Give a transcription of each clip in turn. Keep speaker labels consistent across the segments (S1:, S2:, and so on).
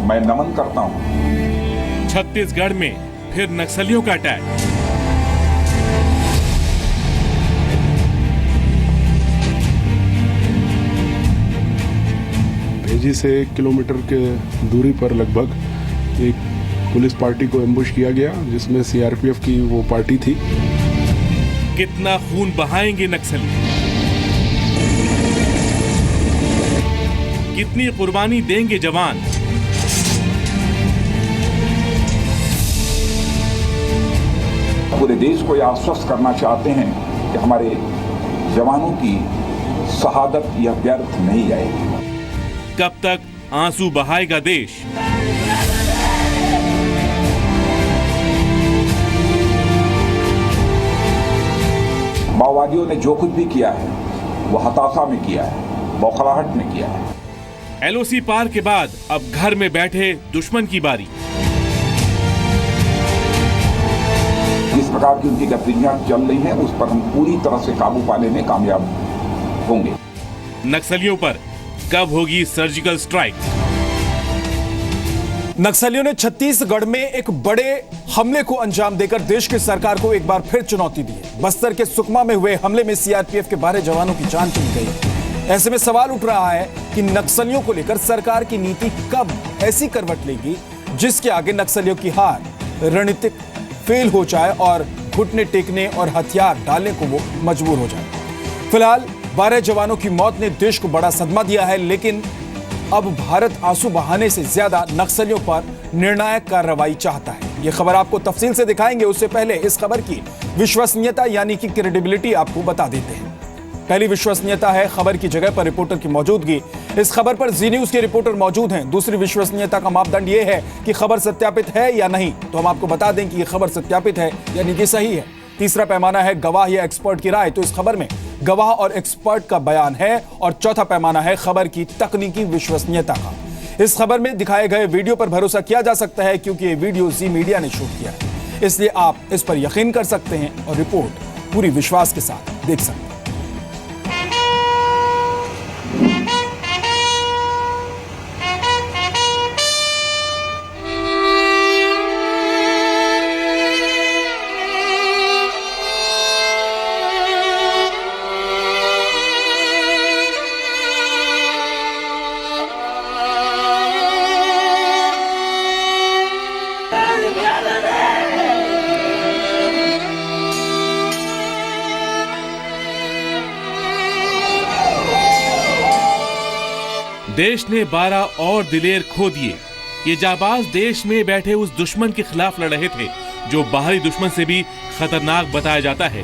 S1: मैं नमन करता हूं।
S2: छत्तीसगढ़ में फिर नक्सलियों का अटैक।
S3: भेजी से 1 किलोमीटर के दूरी पर लगभग एक पुलिस पार्टी को एम्बुश किया गया, जिसमें सीआरपीएफ की वो पार्टी थी।
S2: कितना खून बहाएंगे नक्सली, कितनी कुर्बानी देंगे जवान।
S1: पूरे देश को यह आश्वस्त करना चाहते हैं कि हमारे जवानों की शहादत यह व्यर्थ नहीं जाएगी।
S2: कब तक आंसू बहाएगा देश?
S1: माओवादियों ने जो कुछ भी किया है वो हताशा में किया है, बौखलाहट में किया है।
S2: एलओसी पार के बाद अब घर में बैठे दुश्मन की बारी।
S1: जिस प्रकार की उनकी गतिविधियां चल रही हैं उस पर हम पूरी तरह से काबू पाने में कामयाब होंगे।
S2: नक्सलियों पर कब होगी सर्जिकल स्ट्राइक?
S4: नक्सलियों ने छत्तीसगढ़ में एक बड़े हमले को अंजाम देकर देश की सरकार को एक बार फिर चुनौती दी है। बस्तर के सुकमा में हुए हमले में सीआरपीएफ के 12 जवानों की जान चली गई। ऐसे में सवाल उठ रहा है कि नक्सलियों को लेकर सरकार की नीति कब ऐसी करवट लेगी जिसके आगे नक्सलियों की हार रणनीतिक फेल हो जाए और घुटने टेकने और हथियार डालने को वो मजबूर हो जाए। फिलहाल 12 जवानों की मौत ने देश को बड़ा सदमा दिया है, लेकिन अब भारत आंसू बहाने से ज्यादा नक्सलियों पर निर्णायक कार्रवाई चाहता है। यह खबर आपको तफसील से दिखाएंगे, उससे पहले इस खबर की विश्वसनीयता यानी कि क्रेडिबिलिटी आपको बता देते हैं। पहली विश्वसनीयता है खबर की जगह पर रिपोर्टर की मौजूदगी। इस खबर पर जी न्यूज के रिपोर्टर मौजूद हैं। दूसरी विश्वसनीयता का मापदंड यह है कि खबर सत्यापित है या नहीं, तो हम आपको बता दें कि यह खबर सत्यापित है यानी कि सही है। तीसरा पैमाना है गवाह या एक्सपर्ट की राय, तो इस खबर में गवाह और एक्सपर्ट का बयान है। और चौथा पैमाना है खबर की तकनीकी विश्वसनीयता का। इस खबर में दिखाए गए वीडियो पर भरोसा किया जा सकता है क्योंकि ये वीडियो जी मीडिया ने शूट किया है, इसलिए आप इस पर यकीन कर सकते हैं और रिपोर्ट पूरी विश्वास के साथ देख सकते हैं।
S2: देश ने 12 और दिलेर खो दिए। ये जाबाज देश में बैठे उस दुश्मन के खिलाफ लड़ रहे थे जो बाहरी दुश्मन से भी खतरनाक बताया जाता है।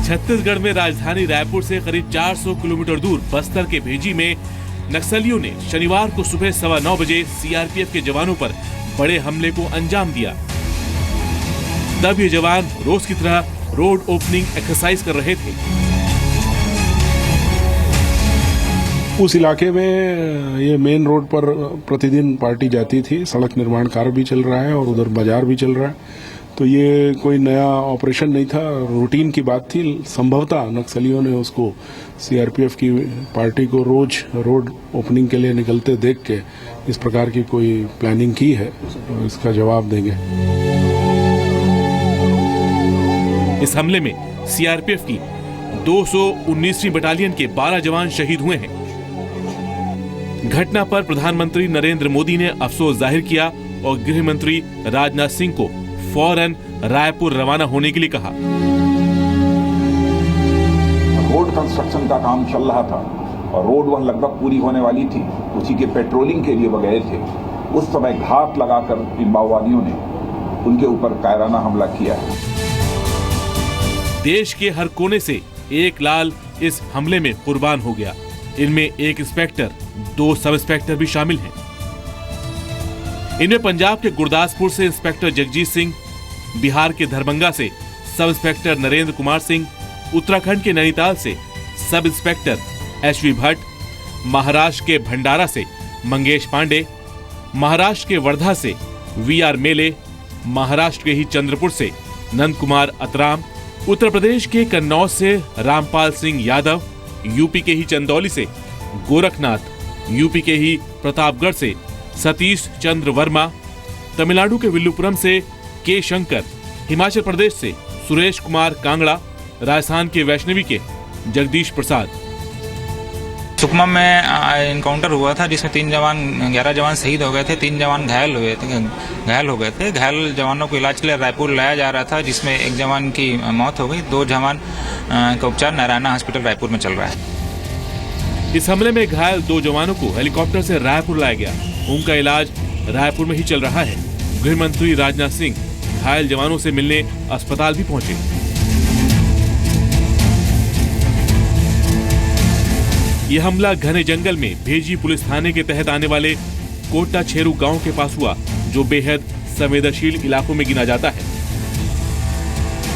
S2: छत्तीसगढ़ में राजधानी रायपुर से करीब 400 किलोमीटर दूर बस्तर के भेजी में नक्सलियों ने शनिवार को सुबह 9:15 बजे सीआरपीएफ के जवानों पर बड़े हमले को अंजाम दिया। तब ये जवान रोज की तरह रोड ओपनिंग एक्सरसाइज कर रहे थे।
S3: उस इलाके में ये मेन रोड पर प्रतिदिन पार्टी जाती थी। सड़क निर्माण कार्य भी चल रहा है और उधर बाजार भी चल रहा है, तो ये कोई नया ऑपरेशन नहीं था, रूटीन की बात थी। संभवतः नक्सलियों ने उसको सीआरपीएफ की पार्टी को रोज रोड ओपनिंग के लिए निकलते देख के इस प्रकार की कोई प्लानिंग की है, इसका जवाब देंगे।
S2: इस हमले में सीआरपीएफ की 219वीं बटालियन के 12 जवान शहीद हुए हैं। घटना पर प्रधानमंत्री नरेंद्र मोदी ने अफसोस जाहिर किया और गृह मंत्री राजनाथ सिंह को फौरन रायपुर रवाना होने के लिए कहा।
S1: रोड कंस्ट्रक्शन का काम चल रहा था और रोड वह लगभग पूरी होने वाली थी, उसी के पेट्रोलिंग के लिए वह गए थे। उस समय घात लगाकर इन माओवादियों ने उनके ऊपर कायराना हमला किया है।
S2: देश के हर कोने से एक लाल इस हमले में कुर्बान हो गया। इनमें एक इंस्पेक्टर, 2 सब इंस्पेक्टर भी शामिल हैं। इनमें पंजाब के गुरदासपुर से इंस्पेक्टर जगजीत सिंह, बिहार के दरभंगा से सब इंस्पेक्टर नरेंद्र कुमार सिंह, उत्तराखंड के नैनीताल से sub inspector HV Bhatt, Maharashtra के भंडारा से मंगेश पांडे, महाराष्ट्र के वर्धा से वीआर मेले, महाराष्ट्र के ही चंद्रपुर से नंद कुमार अतराम, उत्तर प्रदेश के कन्नौज से रामपाल सिंह यादव, यूपी के ही चंदौली से गोरखनाथ, यूपी के ही प्रतापगढ़ से सतीश चंद्र वर्मा, तमिलनाडु के विल्लुपुरम से के शंकर, हिमाचल प्रदेश से सुरेश कुमार कांगड़ा, राजस्थान के वैष्णवी के जगदीश प्रसाद।
S5: सुकमा में इनकाउंटर हुआ था जिसमें 11 जवान शहीद हो गए थे, 3 जवान घायल हो गए थे। घायल जवानों को इलाज के लिए रायपुर लाया जा रहा था, जिसमें एक जवान की मौत हो गई। 2 जवान का उपचार नारायणा हॉस्पिटल रायपुर में चल रहा है।
S2: इस हमले में घायल 2 जवानों को हेलीकॉप्टर से रायपुर लाया गया। उनका इलाज रायपुर में ही चल रहा है। गृह मंत्री राजनाथ सिंह घायल जवानों से मिलने अस्पताल भी पहुंचे। यह हमला घने जंगल में भेजी पुलिस थाने के तहत आने वाले कोटा छेरू गांव के पास हुआ, जो बेहद संवेदनशील इलाकों में गिना जाता है।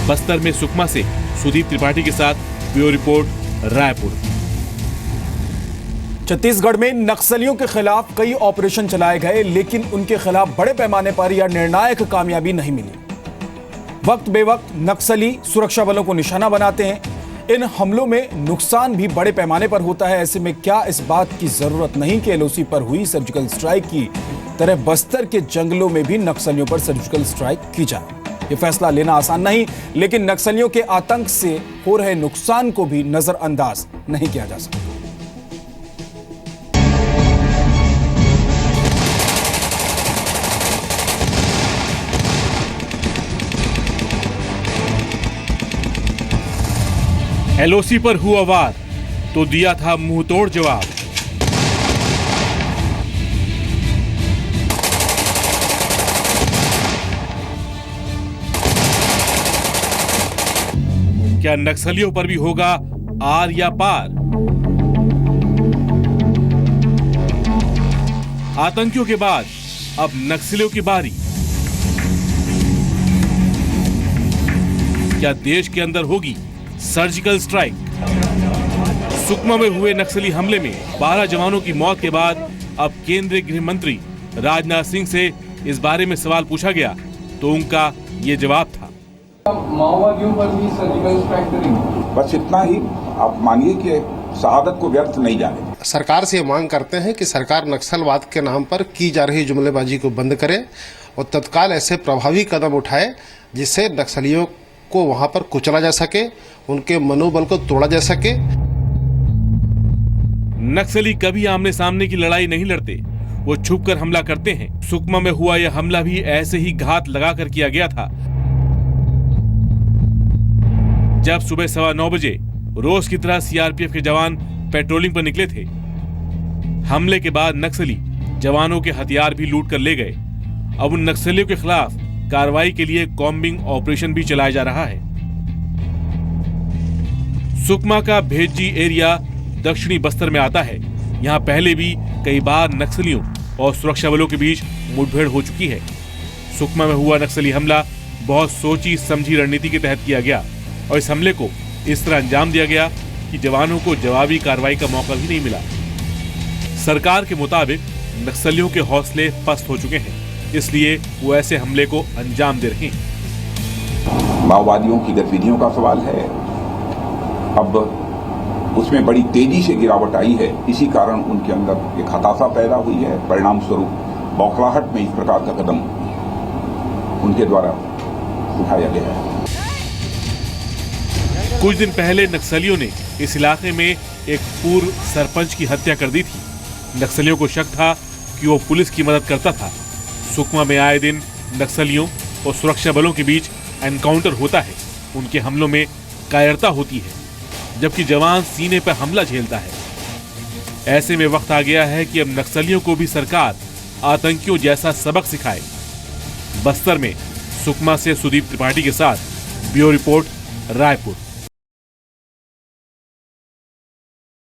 S2: बस्तर में सुकमा से सुदीप त्रिपाठी के साथ ब्यूरो रिपोर्ट, रायपुर।
S4: छत्तीसगढ़ में नक्सलियों के खिलाफ कई ऑपरेशन चलाए गए, लेकिन उनके खिलाफ बड़े पैमाने पर यह निर्णायक कामयाबी नहीं मिली। वक्त बेवक्त नक्सली सुरक्षा बलों को निशाना बनाते हैं। इन हमलों में नुकसान भी बड़े पैमाने पर होता है। ऐसे में क्या इस बात की जरूरत नहीं कि एलओसी पर हुई सर्जिकल स्ट्राइक की तरह बस्तर के जंगलों में भी नक्सलियों पर सर्जिकल स्ट्राइक की जाए? ये फैसला लेना आसान नहीं, लेकिन नक्सलियों के आतंक से हो रहे नुकसान को भी नजरअंदाज नहीं किया जा सकता।
S2: एलओसी पर हुआ वार तो दिया था मुंह तोड़ जवाब। क्या नक्सलियों पर भी होगा आर या पार? आतंकियों के बाद अब नक्सलियों की बारी। क्या देश के अंदर होगी सर्जिकल स्ट्राइक? सुकमा में हुए नक्सली हमले में 12 जवानों की मौत के बाद अब केंद्रीय गृह मंत्री राजनाथ सिंह से इस बारे में सवाल पूछा गया तो उनका ये जवाब था,
S6: माओवादियों पर भी सर्जिकल स्ट्राइक करेंगे।
S1: बस इतना ही आप मानिए कि शहादत को व्यर्थ नहीं जाने।
S7: सरकार से मांग करते हैं कि सरकार नक्सलवाद के नाम पर की जा रही जुमलेबाजी को बंद करे और तत्काल ऐसे प्रभावी कदम उठाए जिससे नक्सलियों को वहां पर कुचला जा सके, उनके मनोबल को तोड़ा जा सके।
S2: नक्सली कभी आमने सामने की लड़ाई नहीं लड़ते, वो छुपकर हमला करते हैं। सुकमा में हुआ यह हमला भी ऐसे ही घात लगाकर किया गया था। जब सुबह 9:15 बजे रोज की तरह सीआरपीएफ के जवान पेट्रोलिंग पर निकले थे, हमले के बाद नक्सली जवानों के हथियार भी लूट कर ले गए। अब उन नक्सलियों के खिलाफ कार्रवाई के लिए कॉम्बिंग ऑपरेशन भी चलाया जा रहा है। सुकमा का भेजी एरिया दक्षिणी बस्तर में आता है। यहां पहले भी कई बार नक्सलियों और सुरक्षा बलों के बीच मुठभेड़ हो चुकी है। सुकमा में हुआ नक्सली हमला बहुत सोची समझी रणनीति के तहत किया गया और इस हमले को इस तरह अंजाम दिया गया कि जवानों को जवाबी कार्रवाई का मौका भी नहीं मिला। सरकार के मुताबिक नक्सलियों के हौसले पस्त हो चुके हैं, इसलिए वो ऐसे हमले को अंजाम दे रहे हैं।
S1: माओवादियों की गतिविधियों का सवाल है, अब उसमें बड़ी तेजी से गिरावट आई है। इसी कारण उनके अंदर एक हताशा पैदा हुई है। परिणाम स्वरूप बौखलाहट में इस प्रकार का कदम उनके द्वारा उठाया गया है।
S2: कुछ दिन पहले नक्सलियों ने इस इलाके में एक पूर्व सरपंच की हत्या कर दी थी। नक्सलियों को शक था कि वो पुलिस की मदद करता था। सुकमा में आए दिन नक्सलियों और सुरक्षा बलों के बीच एनकाउंटर होता है। उनके हमलों में कायरता होती है, जबकि जवान सीने पर हमला झेलता है। ऐसे में वक्त आ गया है कि अब नक्सलियों को भी सरकार आतंकियों जैसा सबक सिखाए। बस्तर में सुकमा से सुदीप त्रिपाठी के साथ ब्यूरो रिपोर्ट, रायपुर।